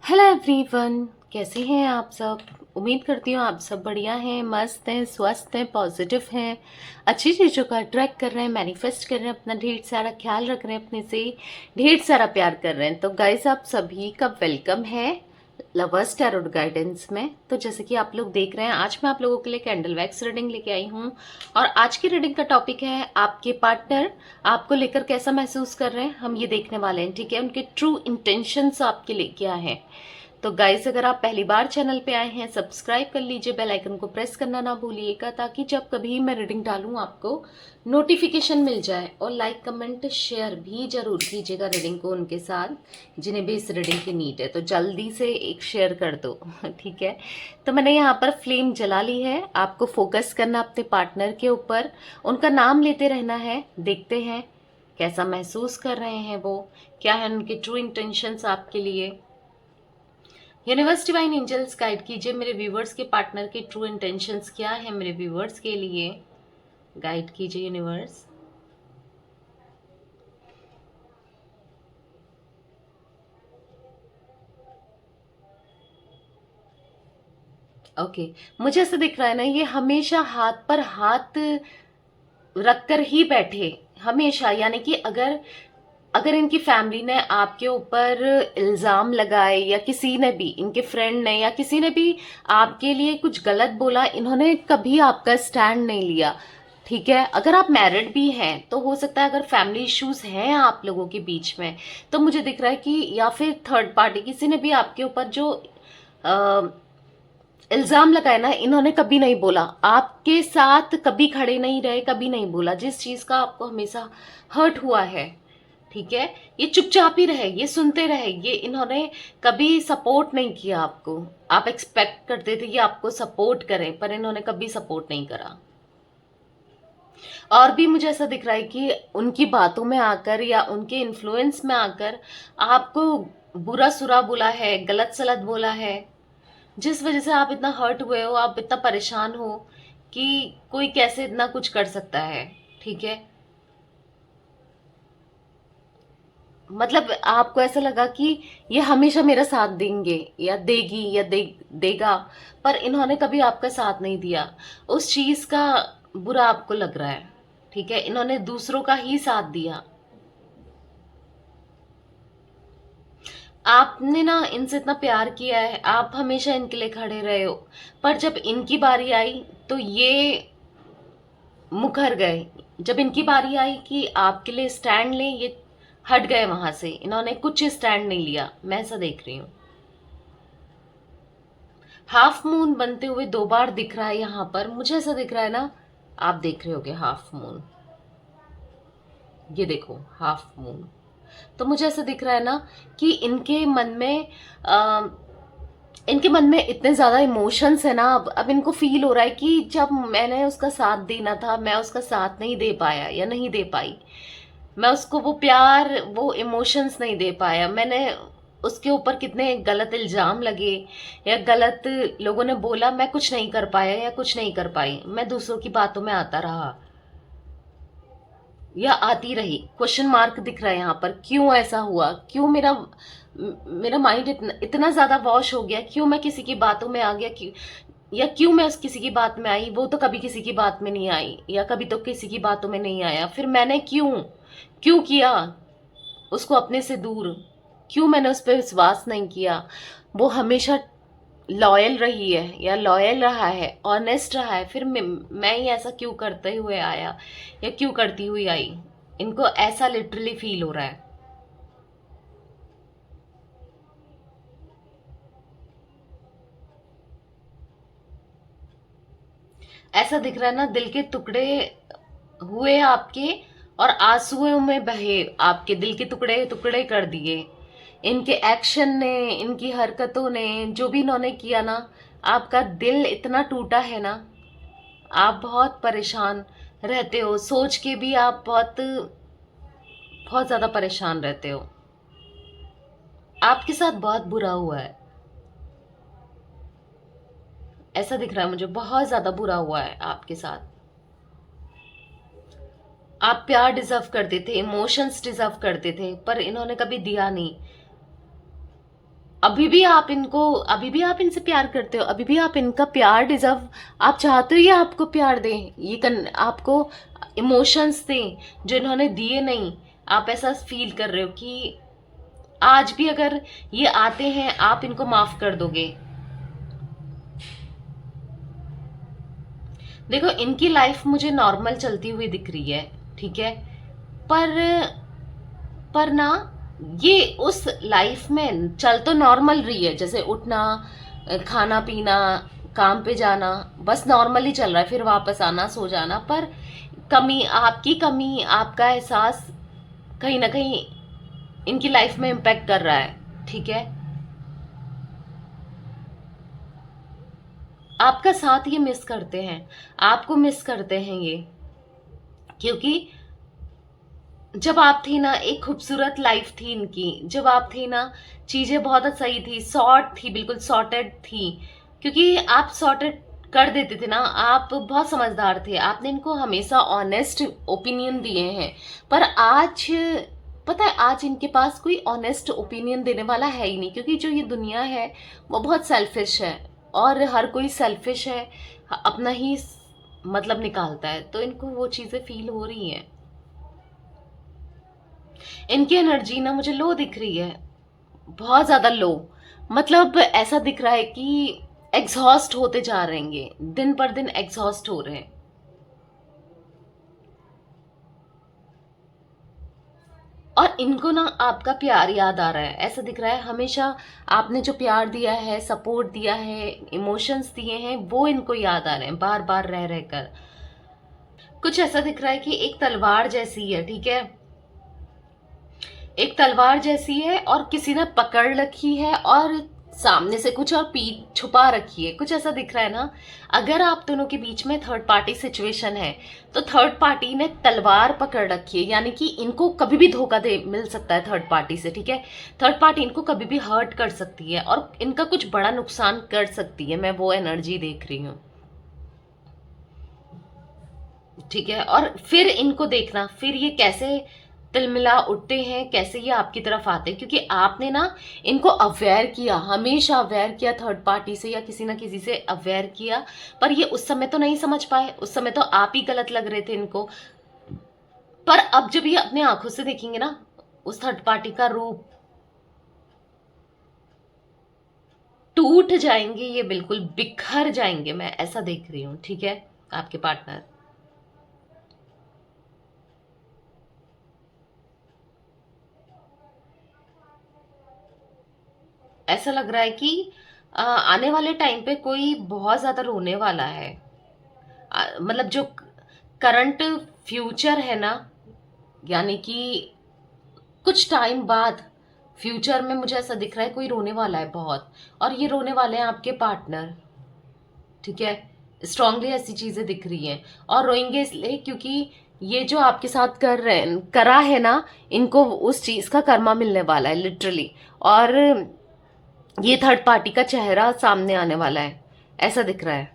Hello everyone, कैसे हैं आप सब। उम्मीद करती हूँ आप सब बढ़िया हैं, मस्त हैं, स्वस्थ हैं, पॉजिटिव हैं, अच्छी चीज़ों का अट्रैक्ट कर रहे हैं, मैनिफेस्ट कर रहे हैं, अपना ढेर सारा ख्याल रख रहे हैं, अपने से ढेर सारा प्यार कर रहे हैं। तो गाइस, आप सभी का वेलकम है लवर्स टैरोट गाइडेंस में। तो जैसे कि आप लोग देख रहे हैं, आज मैं आप लोगों के लिए कैंडल वैक्स रीडिंग लेके आई हूँ। और आज की रीडिंग का टॉपिक है आपके पार्टनर आपको लेकर कैसा महसूस कर रहे हैं, हम ये देखने वाले हैं। ठीक है, उनके ट्रू इंटेंशंस आपके लिए क्या है। तो गाइस, अगर आप पहली बार चैनल पे आए हैं, सब्सक्राइब कर लीजिए, बेल आइकन को प्रेस करना ना भूलिएगा, ताकि जब कभी मैं रीडिंग डालूं आपको नोटिफिकेशन मिल जाए। और लाइक कमेंट शेयर भी जरूर कीजिएगा रीडिंग को उनके साथ जिन्हें भी इस रीडिंग की नीड है। तो जल्दी से एक शेयर कर दो ठीक है। तो मैंने यहाँ पर फ्लेम जला ली है। आपको फोकस करना अपने पार्टनर के ऊपर, उनका नाम लेते रहना है। देखते हैं कैसा महसूस कर रहे हैं वो, क्या है उनके ट्रू इंटेंशंस आपके लिए। यूनिवर्स डिवाइन एंजल्स गाइड कीजिए मेरे व्यूवर्स के पार्टनर के ट्रू इंटेंशंस क्या है मेरे व्यूवर्स के लिए। गाइड कीजिए यूनिवर्स। ओके, मुझे ऐसा दिख रहा है ना, ये हमेशा हाथ पर हाथ रखकर ही बैठे, हमेशा। यानी कि अगर अगर इनकी फैमिली ने आपके ऊपर इल्जाम लगाए, या किसी ने भी, इनके फ्रेंड ने या किसी ने भी आपके लिए कुछ गलत बोला, इन्होंने कभी आपका स्टैंड नहीं लिया। ठीक है, अगर आप मैरिड भी हैं तो हो सकता है, अगर फैमिली इश्यूज हैं आप लोगों के बीच में, तो मुझे दिख रहा है कि या फिर थर्ड पार्टी किसी ने भी आपके ऊपर जो इल्जाम लगाए ना, इन्होंने कभी नहीं बोला, आपके साथ कभी खड़े नहीं रहे, कभी नहीं बोला। जिस चीज का आपको हमेशा हर्ट हुआ है, ठीक है, ये चुपचाप ही रहे, ये सुनते रहे, ये इन्होंने कभी सपोर्ट नहीं किया आपको। आप एक्सपेक्ट करते थे कि आपको सपोर्ट करें, पर इन्होंने कभी सपोर्ट नहीं करा। और भी मुझे ऐसा दिख रहा है कि उनकी बातों में आकर या उनके इन्फ्लुएंस में आकर आपको बुरा सुरा बोला है, गलत सलत बोला है, जिस वजह से आप इतना हर्ट हुए हो, आप इतना परेशान हो कि कोई कैसे इतना कुछ कर सकता है। ठीक है, मतलब आपको ऐसा लगा कि ये हमेशा मेरा साथ देंगे या देगी या देगा, पर इन्होंने कभी आपका साथ नहीं दिया। उस चीज का बुरा आपको लग रहा है। ठीक है, इन्होंने दूसरों का ही साथ दिया। आपने ना इनसे इतना प्यार किया है, आप हमेशा इनके लिए खड़े रहे हो, पर जब इनकी बारी आई तो ये मुकर गए। जब इनकी बारी आई कि आपके लिए स्टैंड लें, ये हट गए वहां से, इन्होंने कुछ स्टैंड नहीं लिया। मैं ऐसा देख रही हूँ। हाफ मून बनते हुए 2 बार दिख रहा है यहाँ पर, मुझे ऐसा दिख रहा है ना, आप देख रहे होगे हाफ मून। ये देखो हाफ मून। तो मुझे ऐसा दिख रहा है ना कि इनके मन में इतने ज्यादा इमोशंस है ना। अब इनको फील हो रहा है कि जब मैंने उसका साथ देना था, मैं उसका साथ नहीं दे पाया या नहीं दे पाई, मैं उसको वो प्यार, वो इमोशंस नहीं दे पाया, मैंने उसके ऊपर कितने गलत इल्जाम लगे या गलत लोगों ने बोला, मैं कुछ नहीं कर पाया या कुछ नहीं कर पाई, मैं दूसरों की बातों में आता रहा या आती रही। क्वेश्चन मार्क दिख रहा है यहाँ पर, क्यों ऐसा हुआ, क्यों मेरा माइंड इतना ज्यादा वॉश हो गया, क्यों मैं किसी की बातों में आ गया, क्यों, या क्यों मैं उस किसी की बात में आई, वो तो कभी किसी की बात में नहीं आई, या कभी तो किसी की बातों में नहीं आया, फिर मैंने क्यों क्यों किया उसको अपने से दूर, क्यों मैंने उस पर विश्वास नहीं किया। वो हमेशा लॉयल रही है या लॉयल रहा है, ऑनेस्ट रहा है, फिर मैं ही ऐसा क्यों करते हुए आया या क्यों करती हुई आई। इनको ऐसा लिटरली फील हो रहा है। ऐसा दिख रहा है ना, दिल के टुकड़े हुए आपके, और आंसुओं में बहे, आपके दिल के टुकड़े टुकड़े कर दिए इनके एक्शन ने, इनकी हरकतों ने, जो भी इन्होंने किया ना। आपका दिल इतना टूटा है ना, आप बहुत परेशान रहते हो, सोच के भी आप बहुत बहुत ज्यादा परेशान रहते हो। आपके साथ बहुत बुरा हुआ है, ऐसा दिख रहा है मुझे, बहुत ज्यादा बुरा हुआ है आपके साथ। आप प्यार डिजर्व करते थे, इमोशंस डिजर्व करते थे, पर इन्होंने कभी दिया नहीं। अभी भी आप इनसे प्यार करते हो, अभी भी आप इनका प्यार डिजर्व, आप चाहते हो ये आपको प्यार दें, आपको इमोशंस दें जो इन्होंने दिए नहीं। आप ऐसा फील कर रहे हो कि आज भी अगर ये आते हैं आप इनको माफ कर दोगे। देखो इनकी लाइफ मुझे नॉर्मल चलती हुई दिख रही है, ठीक है, पर ना ये उस लाइफ में चल तो नॉर्मल रही है, जैसे उठना, खाना पीना, काम पे जाना, बस नॉर्मली चल रहा है, फिर वापस आना, सो जाना, पर कमी आपका एहसास कहीं ना कहीं इनकी लाइफ में इम्पैक्ट कर रहा है, ठीक है। आपका साथ ये मिस करते हैं, आपको मिस करते हैं ये, क्योंकि जब आप थी ना एक खूबसूरत लाइफ थी इनकी, जब आप थी ना चीजें बहुत सही थी, सॉर्ट थी, बिल्कुल सॉर्टेड थी, क्योंकि आप सॉर्टेड कर देते थे ना, आप बहुत समझदार थे, आपने इनको हमेशा ऑनेस्ट ओपिनियन दिए हैं। पर आज पता है आज इनके पास कोई ऑनेस्ट ओपिनियन देने वाला है ही नहीं, क्योंकि जो ये दुनिया है वो बहुत सेल्फिश है, और हर कोई सेल्फिश है, अपना ही मतलब निकालता है, तो इनको वो चीजें फील हो रही हैं। इनकी एनर्जी ना मुझे लो दिख रही है, बहुत ज्यादा लो, मतलब ऐसा दिख रहा है कि एग्जॉस्ट होते जा रहे हैं, दिन पर दिन एग्जॉस्ट हो रहे हैं। और इनको ना आपका प्यार याद आ रहा है, ऐसा दिख रहा है हमेशा आपने जो प्यार दिया है, सपोर्ट दिया है, इमोशंस दिए हैं, वो इनको याद आ रहे हैं बार बार रह रहकर। कुछ ऐसा दिख रहा है कि एक तलवार जैसी है, ठीक है, एक तलवार जैसी है और किसी ने पकड़ रखी है और सामने से कुछ और पीठ छुपा रखी है, कुछ ऐसा दिख रहा है ना। अगर आप दोनों के बीच में थर्ड पार्टी सिचुएशन है तो थर्ड पार्टी ने तलवार पकड़ रखी है, यानी कि इनको कभी भी धोखा दे मिल सकता है थर्ड पार्टी से, ठीक है। थर्ड पार्टी इनको कभी भी हर्ट कर सकती है और इनका कुछ बड़ा नुकसान कर सकती है, मैं वो एनर्जी देख रही हूँ, ठीक है। और फिर इनको देखना, फिर ये कैसे तिलमिला उठते हैं, कैसे ये आपकी तरफ आते हैं, क्योंकि आपने ना इनको अवेयर किया, हमेशा अवेयर किया थर्ड पार्टी से या किसी ना किसी से अवेयर किया, पर ये उस समय तो नहीं समझ पाए, उस समय तो आप ही गलत लग रहे थे इनको। पर अब जब ये अपने आंखों से देखेंगे ना उस थर्ड पार्टी का रूप, टूट जाएंगे, ये बिल्कुल बिखर जाएंगे, मैं ऐसा देख रही हूं, ठीक है। आपके पार्टनर ऐसा लग रहा है कि आने वाले टाइम पे कोई बहुत ज्यादा रोने वाला है, मतलब जो करंट फ्यूचर है ना, यानी कि कुछ टाइम बाद फ्यूचर में मुझे ऐसा दिख रहा है कोई रोने वाला है बहुत, और ये रोने वाले हैं आपके पार्टनर, ठीक है। स्ट्रांगली ऐसी चीजें दिख रही हैं, और रोएंगे इसलिए क्योंकि ये जो आपके साथ करा है ना, इनको उस चीज का कर्मा मिलने वाला है लिटरली, और ये थर्ड पार्टी का चेहरा सामने आने वाला है, ऐसा दिख रहा है।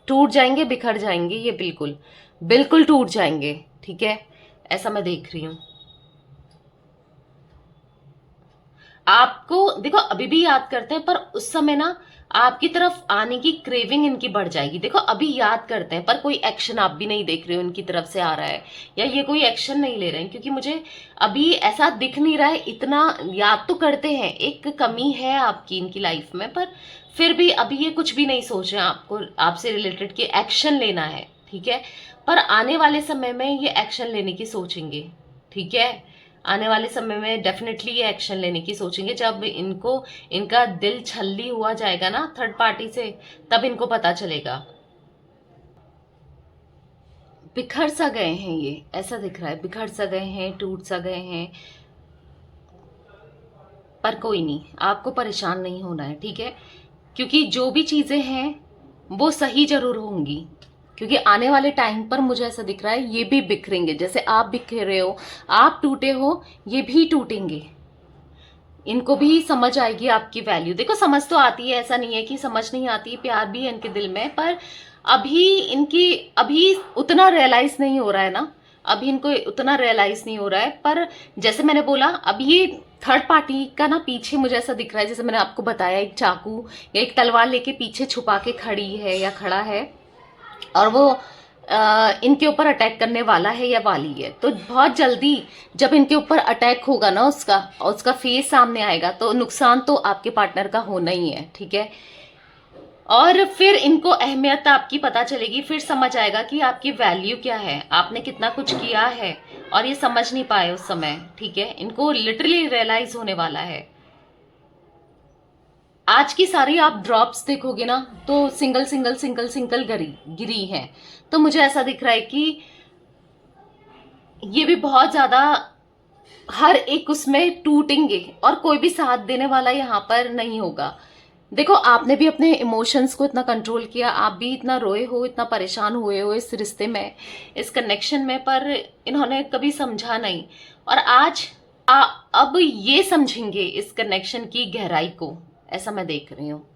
टूट जाएंगे, बिखर जाएंगे, ये बिल्कुल बिल्कुल टूट जाएंगे, ठीक है, ऐसा मैं देख रही हूं। आपको देखो अभी भी याद करते हैं, पर उस समय ना आपकी तरफ आने की क्रेविंग इनकी बढ़ जाएगी। देखो अभी याद करते हैं पर कोई एक्शन आप भी नहीं देख रहे हो इनकी तरफ से आ रहा है, या ये कोई एक्शन नहीं ले रहे हैं, क्योंकि मुझे अभी ऐसा दिख नहीं रहा है। इतना याद तो करते हैं, एक कमी है आपकी इनकी लाइफ में, पर फिर भी अभी ये कुछ भी नहीं सोच रहे हैं आपको, आपसे रिलेटेड कि एक्शन लेना है, ठीक है। पर आने वाले समय में ये एक्शन लेने की सोचेंगे, ठीक है। आने वाले समय में डेफिनेटली ये एक्शन लेने की सोचेंगे, जब इनको इनका दिल छल्ली हुआ जाएगा ना थर्ड पार्टी से, तब इनको पता चलेगा। बिखर सा गए हैं ये, ऐसा दिख रहा है, बिखर सा गए हैं, टूट सा गए हैं, पर कोई नहीं, आपको परेशान नहीं होना है, ठीक है, क्योंकि जो भी चीजें हैं वो सही जरूर होंगी, क्योंकि आने वाले टाइम पर मुझे ऐसा दिख रहा है ये भी बिखरेंगे, जैसे आप बिखरे हो, आप टूटे हो, ये भी टूटेंगे। इनको भी समझ आएगी आपकी वैल्यू। देखो समझ तो आती है, ऐसा नहीं है कि समझ नहीं आती, प्यार भी है इनके दिल में, पर अभी उतना रियलाइज नहीं हो रहा है ना, अभी इनको उतना रियलाइज नहीं हो रहा है। पर जैसे मैंने बोला, अब ये थर्ड पार्टी का ना पीछे मुझे ऐसा दिख रहा है, जैसे मैंने आपको बताया, एक चाकू या एक तलवार लेके पीछे छुपा के खड़ी है या खड़ा है, और वो इनके ऊपर अटैक करने वाला है या वाली है। तो बहुत जल्दी जब इनके ऊपर अटैक होगा ना, उसका फेस सामने आएगा, तो नुकसान तो आपके पार्टनर का होना ही है, ठीक है। और फिर इनको अहमियत आपकी पता चलेगी, फिर समझ आएगा कि आपकी वैल्यू क्या है, आपने कितना कुछ किया है, और ये समझ नहीं पाए उस समय, ठीक है। इनको लिटरली रियलाइज होने वाला है। आज की सारी आप ड्रॉप्स देखोगे ना, तो सिंगल सिंगल सिंगल सिंगल गिरी हैं। तो मुझे ऐसा दिख रहा है कि ये भी बहुत ज्यादा हर एक उसमें टूटेंगे, और कोई भी साथ देने वाला यहाँ पर नहीं होगा। देखो, आपने भी अपने इमोशंस को इतना कंट्रोल किया, आप भी इतना रोए हो, इतना परेशान हुए हो इस रिश्ते में, इस कनेक्शन में, पर इन्होंने कभी समझा नहीं। और आज अब ये समझेंगे इस कनेक्शन की गहराई को, ऐसा मैं देख रही हूँ।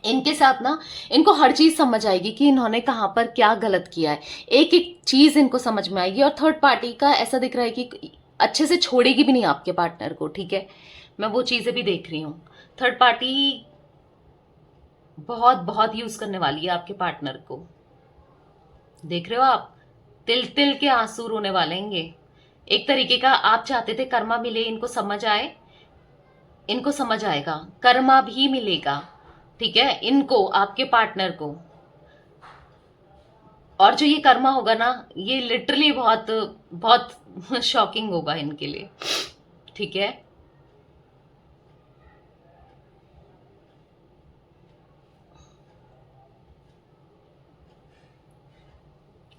इनके साथ ना इनको हर चीज समझ आएगी कि इन्होंने कहाँ पर क्या गलत किया है, एक एक चीज इनको समझ में आएगी। और थर्ड पार्टी का ऐसा दिख रहा है कि अच्छे से छोड़ेगी भी नहीं आपके पार्टनर को, ठीक है। मैं वो चीजें भी देख रही हूँ। थर्ड पार्टी बहुत बहुत यूज करने वाली है आपके पार्टनर को, देख रहे हो आप, तिल तिल के आंसू रोने वालेंगे। एक तरीके का आप चाहते थे कर्मा मिले, इनको समझ आए, इनको समझ आएगा, कर्मा भी मिलेगा, ठीक है, इनको, आपके पार्टनर को। और जो ये कर्मा होगा ना, ये लिटरली बहुत बहुत शॉकिंग होगा इनके लिए, ठीक है।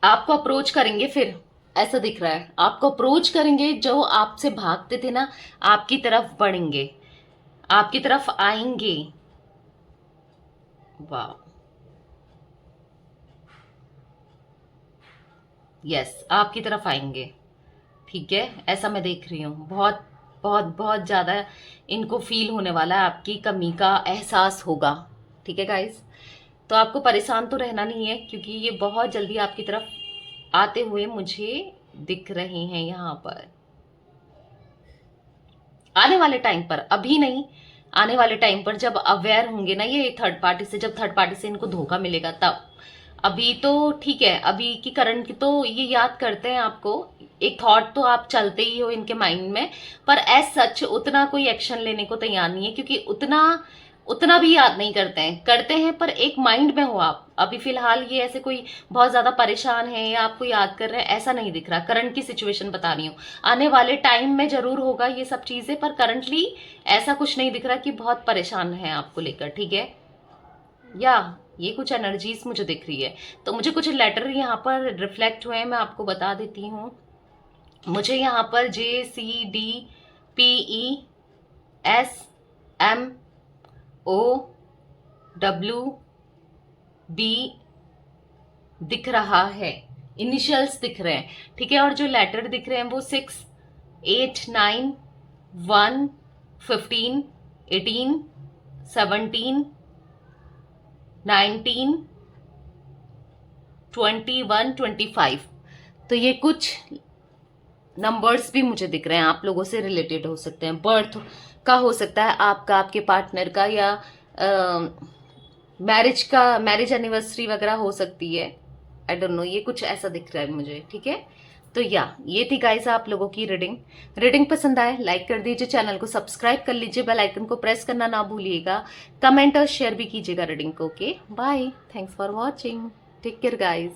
आपको अप्रोच करेंगे, फिर ऐसा दिख रहा है, आपको अप्रोच करेंगे। जो आपसे भागते थे ना, आपकी तरफ बढ़ेंगे, आपकी तरफ आएंगे। वाह, यस, आपकी तरफ आएंगे, ठीक है। ऐसा मैं देख रही हूँ। बहुत बहुत बहुत ज्यादा इनको फील होने वाला है, आपकी कमी का एहसास होगा, ठीक है गाइस। तो आपको परेशान तो रहना नहीं है, क्योंकि ये बहुत जल्दी आपकी तरफ आते हुए मुझे दिख रहे हैं यहाँ पर। आने वाले टाइम पर, अभी नहीं, आने वाले टाइम पर जब अवेयर होंगे ना ये थर्ड पार्टी से, जब थर्ड पार्टी से इनको धोखा मिलेगा तब। अभी तो ठीक है, अभी की करंट की तो ये याद करते हैं आपको, एक थॉट तो आप चलते ही हो इनके माइंड में, पर एज सच उतना कोई एक्शन लेने को तैयार नहीं है, क्योंकि उतना उतना भी याद नहीं करते हैं पर एक माइंड में हो आप। अभी फिलहाल ये ऐसे कोई बहुत ज्यादा परेशान है या आपको याद कर रहे हैं, ऐसा नहीं दिख रहा। करंट की सिचुएशन बता रही हूँ, आने वाले टाइम में जरूर होगा ये सब चीजें, पर करंटली ऐसा कुछ नहीं दिख रहा कि बहुत परेशान है आपको लेकर, ठीक है। या ये कुछ एनर्जीज मुझे दिख रही है। तो मुझे कुछ लेटर यहाँ पर रिफ्लेक्ट हुए हैं, मैं आपको बता देती हूँ। मुझे यहाँ पर JCDPESMOWB दिख रहा है, इनिशियल्स दिख रहे हैं, ठीक है। और जो लेटर दिख रहे हैं वो 6, 8, 9, 1, 15, 18, 17, 19, 21, 25। तो ये कुछ नंबर्स भी मुझे दिख रहे हैं, आप लोगों से रिलेटेड हो सकते हैं, बर्थ का हो सकता है आपका, आपके पार्टनर का, या मैरिज एनिवर्सरी वगैरह हो सकती है, आई डोंट नो, ये कुछ ऐसा दिख रहा है मुझे, ठीक है। तो ये थी गाइस आप लोगों की रीडिंग पसंद आए लाइक कर दीजिए, चैनल को सब्सक्राइब कर लीजिए, बेल आइकन को प्रेस करना ना भूलिएगा, कमेंट और शेयर भी कीजिएगा रीडिंग को। Okay, bye, thanks for watching, take care guys.